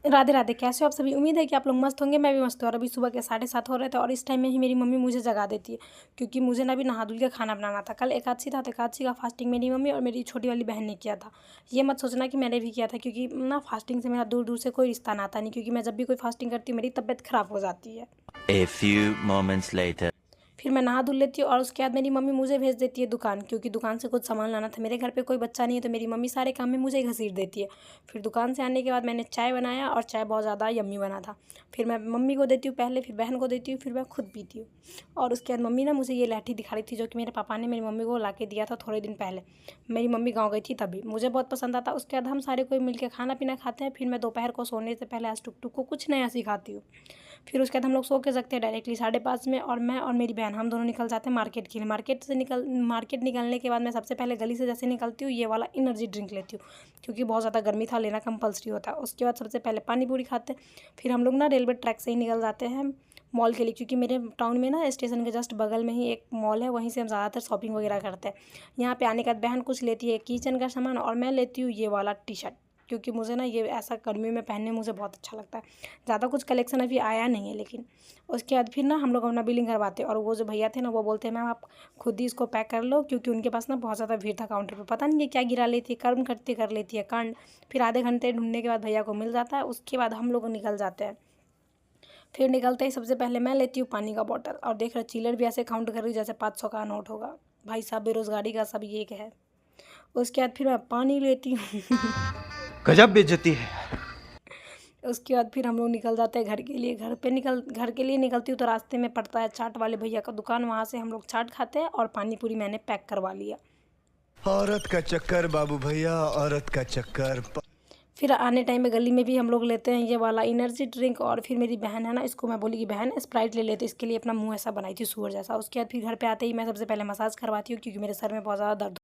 राधे राधे, कैसे हो आप सभी। उम्मीद है कि आप लोग मस्त होंगे। मैं भी मस्त हूँ। और अभी सुबह के 7:30 हो रहे थे और इस टाइम में ही मेरी मम्मी मुझे जगा देती है, क्योंकि मुझे ना भी नहा धुल के खाना बनाना था। कल एकादशी था तो एकादशी का फास्टिंग मेरी मम्मी और मेरी छोटी वाली बहन ने किया था। ये मत सोचना कि मैंने भी किया था, क्योंकि ना फास्टिंग से मेरा दूर दूर से कोई रिश्ता नाता नहीं, क्योंकि मैं जब भी कोई फास्टिंग करती हूँ मेरी तबीयत खराब हो जाती है। A few moments later. फिर मैं नहा धुल लेती हूँ और उसके बाद मेरी मम्मी मुझे भेज देती है दुकान, क्योंकि दुकान से कुछ सामान लाना था। मेरे घर पे कोई बच्चा नहीं है तो मेरी मम्मी सारे काम में मुझे ही घसीट देती है। फिर दुकान से आने के बाद मैंने चाय बनाया और चाय बहुत ज़्यादा यम्मी बना था। फिर मैं मम्मी को देती हूँ पहले, फिर बहन को देती हूँ, फिर मैं खुद पीती हूँ। और उसके बाद मम्मी ना मुझे ये लहठी दिखा रही थी, जो कि मेरे पापा ने मेरी मम्मी को ला के दिया था थोड़े दिन पहले। मेरी मम्मी गाँव गई थी तभी मुझे बहुत पसंद आता। उसके बाद हम सारे कोई मिलकर खाना पीना खाते हैं। फिर मैं दोपहर को सोने से पहले आज टुक टुक को कुछ नया सिखाती हूँ। फिर उसके बाद हम लोग सो के जगते हैं डायरेक्टली 5:30 में, और मैं और मेरी बहन हम दोनों निकल जाते हैं मार्केट के लिए। मार्केट निकलने के बाद मैं सबसे पहले गली से जैसे निकलती हूँ ये वाला एनर्जी ड्रिंक लेती हूँ, क्योंकि बहुत ज़्यादा गर्मी था, लेना कंपलसरी होता है। उसके बाद सबसे पहले पानी पूरी खाते हैं। फिर हम लोग ना रेलवे ट्रैक से ही निकल जाते हैं मॉल के लिए, क्योंकि मेरे टाउन में ना स्टेशन के जस्ट बगल में ही एक मॉल है, वहीं से हम ज़्यादातर शॉपिंग वगैरह करते हैं। यहाँ पे आने के बाद बहन कुछ लेती है किचन का सामान और मैं लेती हूँ ये वाला टी शर्ट, क्योंकि मुझे ना ये ऐसा गर्मियों में पहनने में मुझे बहुत अच्छा लगता है। ज़्यादा कुछ कलेक्शन अभी आया नहीं है, लेकिन उसके बाद फिर ना हम लोग अपना बिलिंग करवाते हैं। और वो जो भैया थे ना वो बोलते हैं मैम आप खुद ही इसको पैक कर लो, क्योंकि उनके पास ना बहुत ज़्यादा भीड़ था काउंटर पर। पता नहीं ये क्या गिरा लेती है, कर्म करती कर लेती है कांड। फिर आधे घंटे ढूंढने के बाद भैया को मिल जाता है। उसके बाद हम लोग निकल जाते हैं। फिर निकलते ही सबसे पहले मैं लेती हूँ पानी का बॉटल, और देख रहे चिल्लर भी ऐसे काउंट कर रही जैसे 500 का नोट होगा। भाई साहब बेरोजगारी का सब ये है। उसके बाद फिर मैं पानी लेती हूँ। गजब बेइज्जती है। उसके बाद फिर हम लोग निकल जाते हैं घर के लिए। घर के लिए निकलती हूँ तो रास्ते में पड़ता है चाट वाले भैया का दुकान, वहाँ से हम लोग चाट खाते हैं और पानी पूरी मैंने पैक करवा लिया। औरत का चक्कर बाबू भैया, औरत का चक्कर। फिर आने टाइम में गली में भी हम लोग लेते हैं ये वाला एनर्जी ड्रिंक। और फिर मेरी बहन है ना, इसको मैं बोली कि बहन स्प्राइट ले लेते, इसके लिए अपना मुंह ऐसा बनाई थी सूअर जैसा। उसके बाद फिर घर पे आते ही मैं सबसे पहले मसाज करवाती हूँ, क्योंकि मेरे सर में बहुत ज़्यादा दर्द